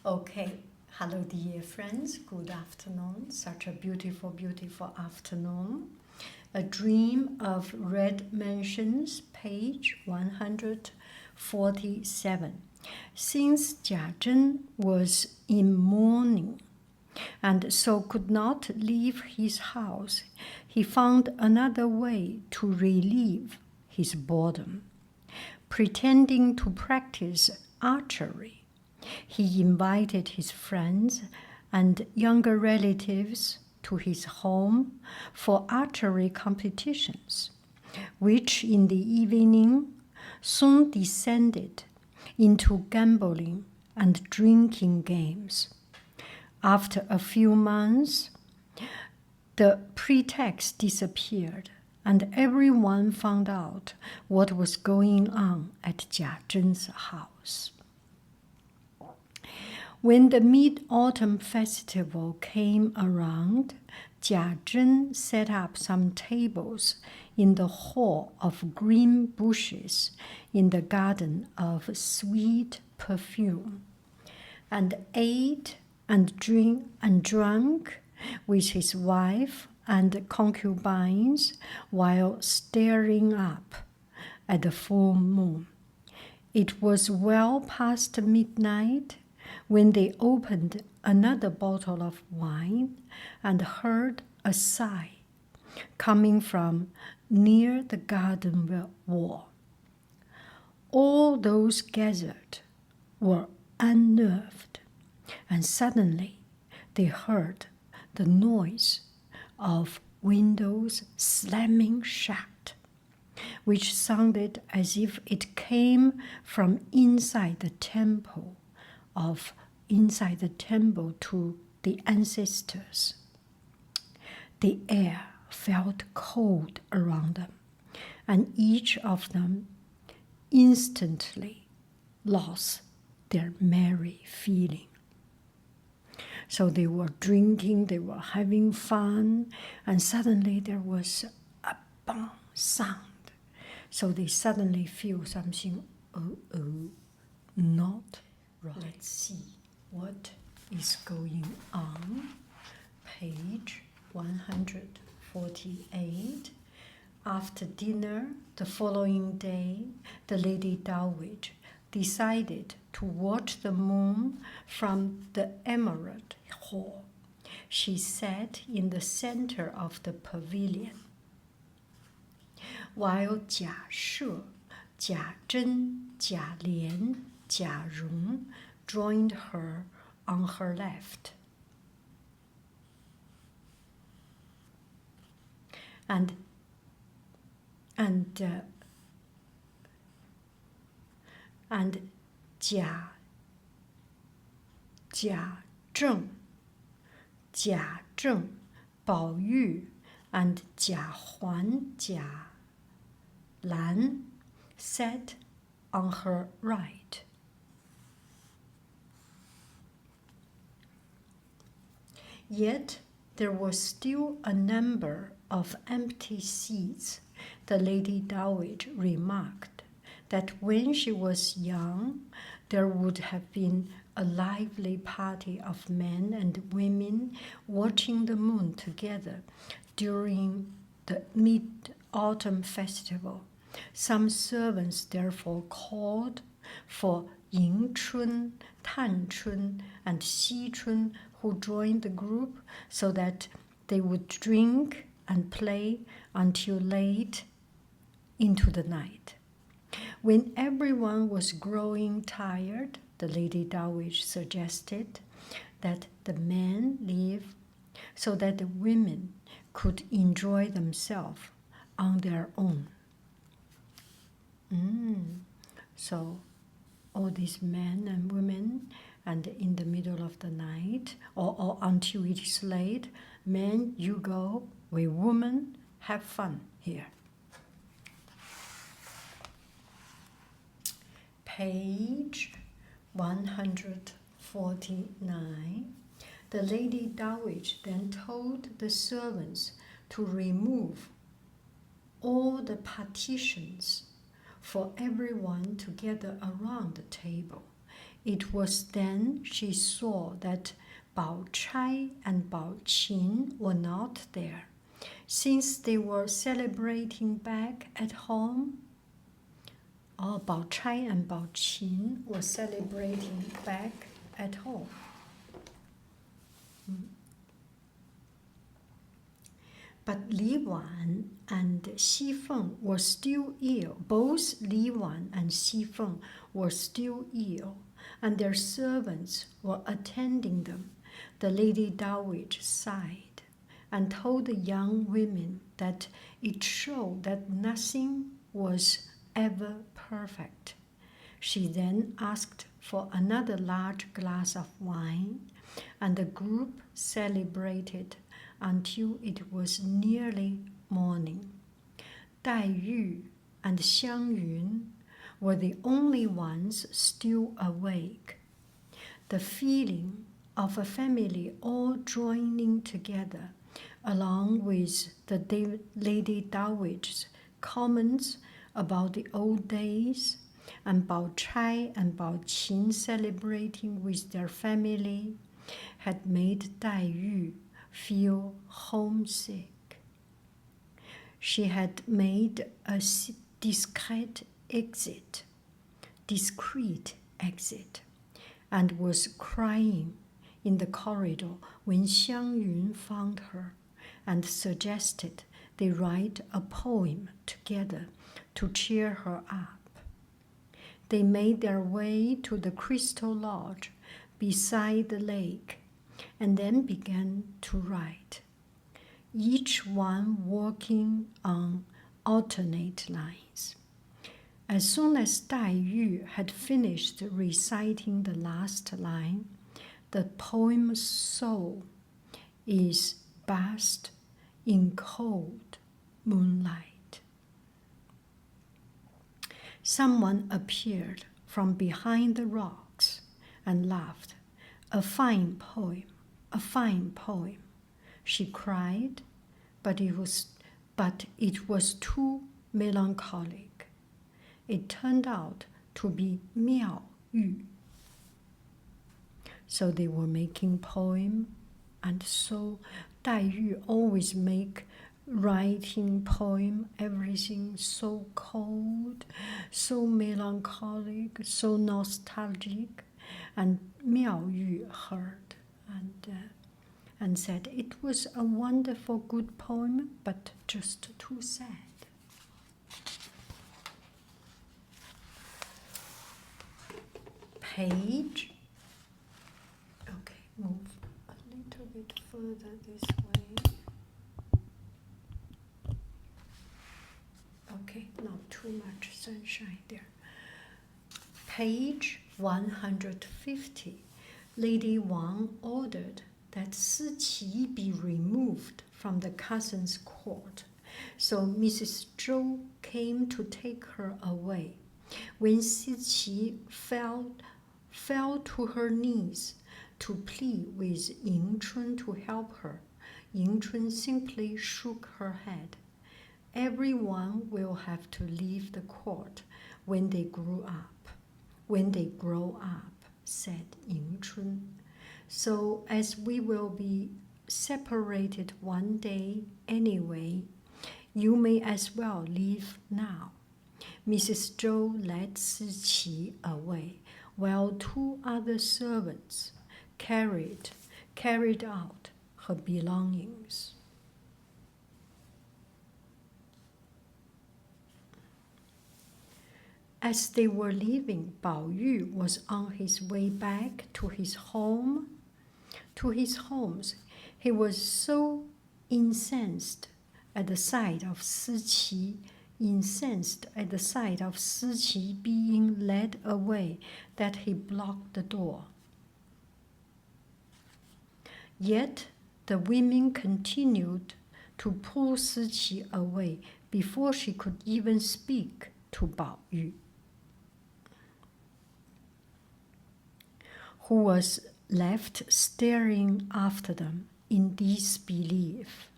Okay, hello dear friends, good afternoon. Such a beautiful, beautiful afternoon. A Dream of Red Mansions, page 147. Since Jia Zhen was in mourning and so could not leave his house, he found another way to relieve his boredom. Pretending to practice archery, he invited his friends and younger relatives to his home for archery competitions, which in the evening soon descended into gambling and drinking games. After a few months, the pretext disappeared, and everyone found out what was going on at Jia Zhen's house. When the Mid-Autumn Festival came around, Jia Zhen set up some tables in the hall of green bushes in the garden of sweet perfume, and ate and drank with his wife and concubines while staring up at the full moon. It was well past midnight when they opened another bottle of wine and heard a sigh coming from near the garden wall. All those gathered were unnerved, and suddenly they heard the noise of windows slamming shut, which sounded as if it came from inside the temple to the ancestors. The air felt cold around them, and each of them instantly lost their merry feeling. So they were drinking, they were having fun, and suddenly there was a bang sound. So they suddenly feel something, not right. Let's see what is going on. Page 148. After dinner the following day, the Lady Dowager decided to watch the moon from the Emerald Hall. She sat in the center of the pavilion, while Jia She, Jia Zhen, Jia Lian, Jia Rong joined her on her left. And Jia Zheng, Bao Yu, and Jia Huan, Jia Lan sat on her right. Yet there was still a number of empty seats. The Lady Dowager remarked that when she was young, there would have been a lively party of men and women watching the moon together during the Mid-Autumn Festival. Some servants therefore called for Ying Chun, Tan Chun, and Xi Chun, who joined the group, so that they would drink and play until late into the night. When everyone was growing tired, the Lady Dowager suggested that the men leave so that the women could enjoy themselves on their own. So all these men and women, and in the middle of the night or until it is late, men, you go, we women have fun here. Page 149. The Lady Dowager then told the servants to remove all the partitions for everyone to gather around the table It was then she saw that Bao Chai and Bao Qin were not there. Since they were celebrating back at home, Bao Chai and Bao Qin were celebrating back at home. But Li Wan and Xi Feng were still ill. Both Li Wan and Xi Feng were still ill, and their servants were attending them. The Lady Dowager sighed and told the young women that it showed that nothing was ever perfect. She then asked for another large glass of wine, and the group celebrated until it was nearly morning. Dai Yu and Xiang Yun were the only ones still awake. The feeling of a family all joining together, along with the Lady Dowager's comments about the old days, and Bao Chai and Bao Qin celebrating with their family, had made Dai Yu feel homesick. She had made a discreet exit, and was crying in the corridor when Xiang Yun found her and suggested they write a poem together to cheer her up. They made their way to the Crystal Lodge beside the lake and then began to write, each one working on alternate lines. As soon as Dai Yu had finished reciting the last line, the poem's soul is bathed in cold moonlight. Someone appeared from behind the rocks and laughed. A fine poem, a fine poem, she cried, but it was too melancholic. It turned out to be Miao Yu. So they were making poem, and so Dai Yu always writing poem, everything so cold, so melancholic, so nostalgic. And Miao Yu heard and said it was a wonderful, good poem, but just too sad. Page. Okay, move a little bit further this way. Okay, not too much sunshine there. Page 150. Lady Wang ordered that Si Qi be removed from the cousin's court. So Mrs. Zhou came to take her away. When Si Qi fell to her knees to plead with Ying Chun to help her, Ying Chun simply shook her head. Everyone will have to leave the court when they grow up. When they grow up, said Ying Chun. So as we will be separated one day anyway, you may as well leave now. Mrs. Zhou led Si Qi away, while two other servants carried out her belongings. As they were leaving, Bao Yu was on his way back to his homes. He was so incensed at the sight of Si Qi being led away that he blocked the door. Yet the women continued to pull Si Qi away before she could even speak to Bao Yu, who was left staring after them in disbelief.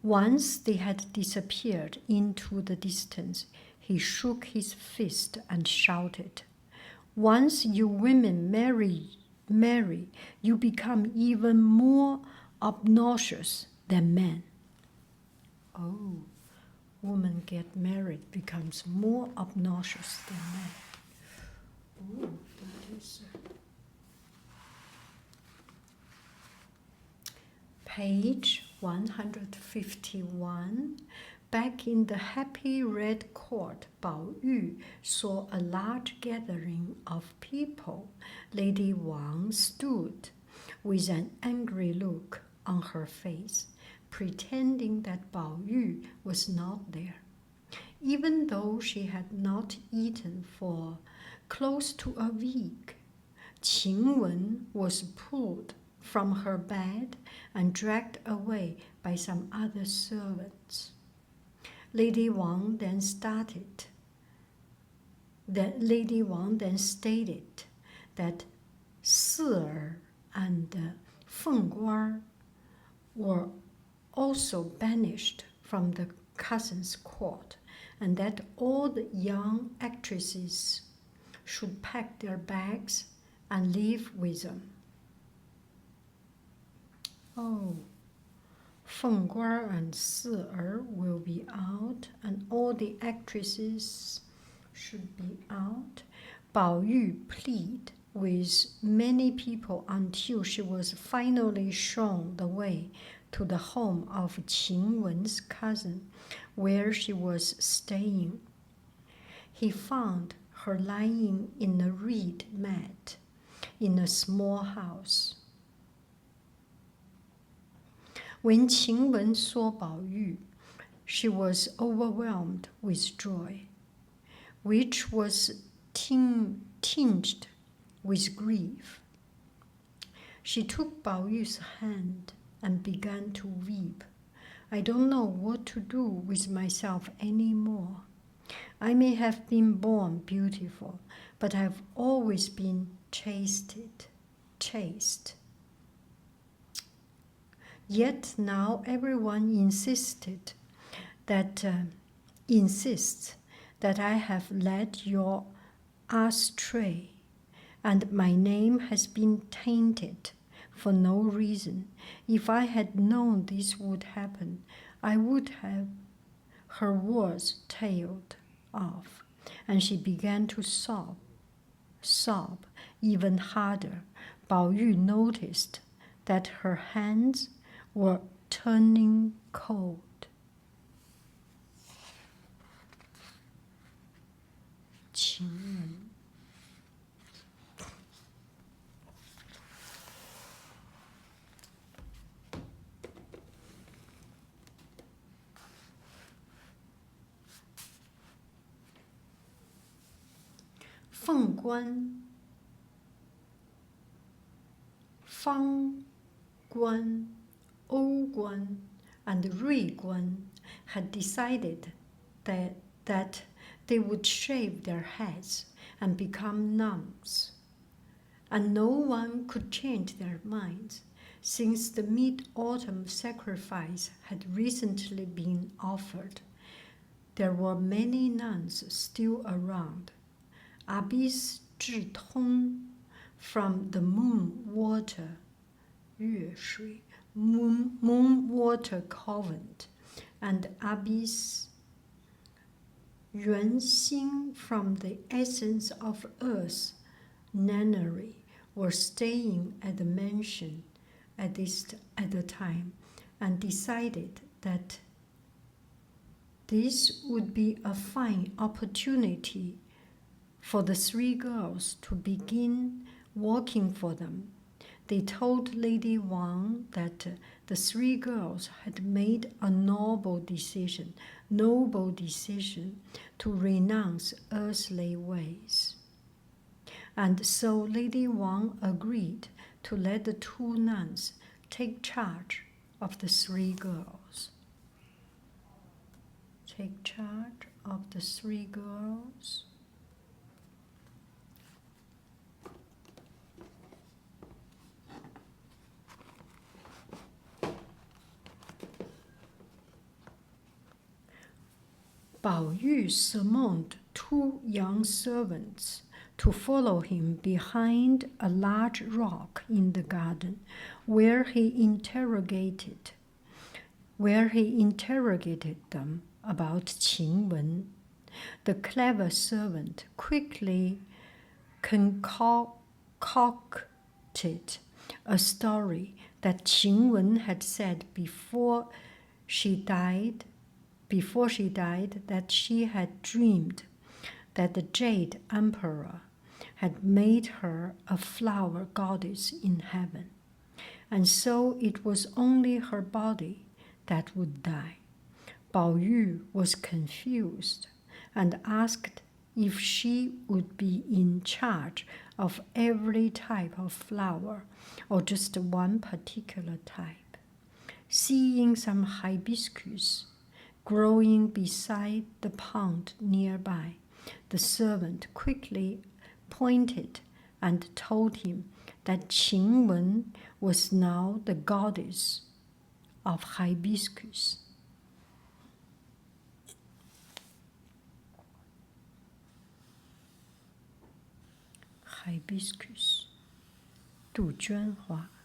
Once they had disappeared into the distance, he shook his fist and shouted, Once you women marry, you become even more obnoxious than men. Oh, women get married becomes more obnoxious than men. Oh, that is page 151. Back in the happy red court, Bao Yu saw a large gathering of people. Lady Wang stood with an angry look on her face, pretending that Bao Yu was not there. Even though she had not eaten for close to a week, Qing Wen was pulled from her bed and dragged away by some other servants. Lady Wang then stated that Si Er and Feng Guan were also banished from the cousin's court, and that all the young actresses should pack their bags and leave with them. Oh, Feng Guan and Si Er will be out, and all the actresses should be out. Bao Yu pleaded with many people until she was finally shown the way to the home of Qing Wen's cousin, where she was staying. He found her lying in a reed mat in a small house. When Qing Wen saw Bao Yu, she was overwhelmed with joy, which was tinged with grief. She took Bao Yu's hand and began to weep. I don't know what to do with myself anymore. I may have been born beautiful, but I've always been chaste. Yet now everyone insists that I have led you astray, and my name has been tainted for no reason. If I had known this would happen, I would have. Her words tailed off, and she began to sob even harder. Bao Yu noticed that her hands were turning cold. Qing Feng Guan, Fang Guan, O Guan, and Rui Guan had decided that they would shave their heads and become nuns, and no one could change their minds, since the mid-autumn sacrifice had recently been offered. There were many nuns still around. Abbess Zhitong from the Moon Water Convent, and Abbess Yuanxing from the Essence of Earth Nunnery were staying at the mansion at the time, and decided that this would be a fine opportunity for the three girls to begin working for them. They told Lady Wang that the three girls had made a noble decision to renounce earthly ways. And so Lady Wang agreed to let the two nuns take charge of the three girls. Take charge of the three girls. Bao Yu summoned two young servants to follow him behind a large rock in the garden, where he interrogated them about Qing Wen. The clever servant quickly concocted a story that Qing Wen had said before she died that she had dreamed that the Jade Emperor had made her a flower goddess in heaven, and so it was only her body that would die. Bao Yu was confused and asked if she would be in charge of every type of flower or just one particular type. Seeing some hibiscus growing beside the pond nearby, the servant quickly pointed and told him that Qing Wen was now the goddess of hibiscus. Hibiscus, 杜鹃花。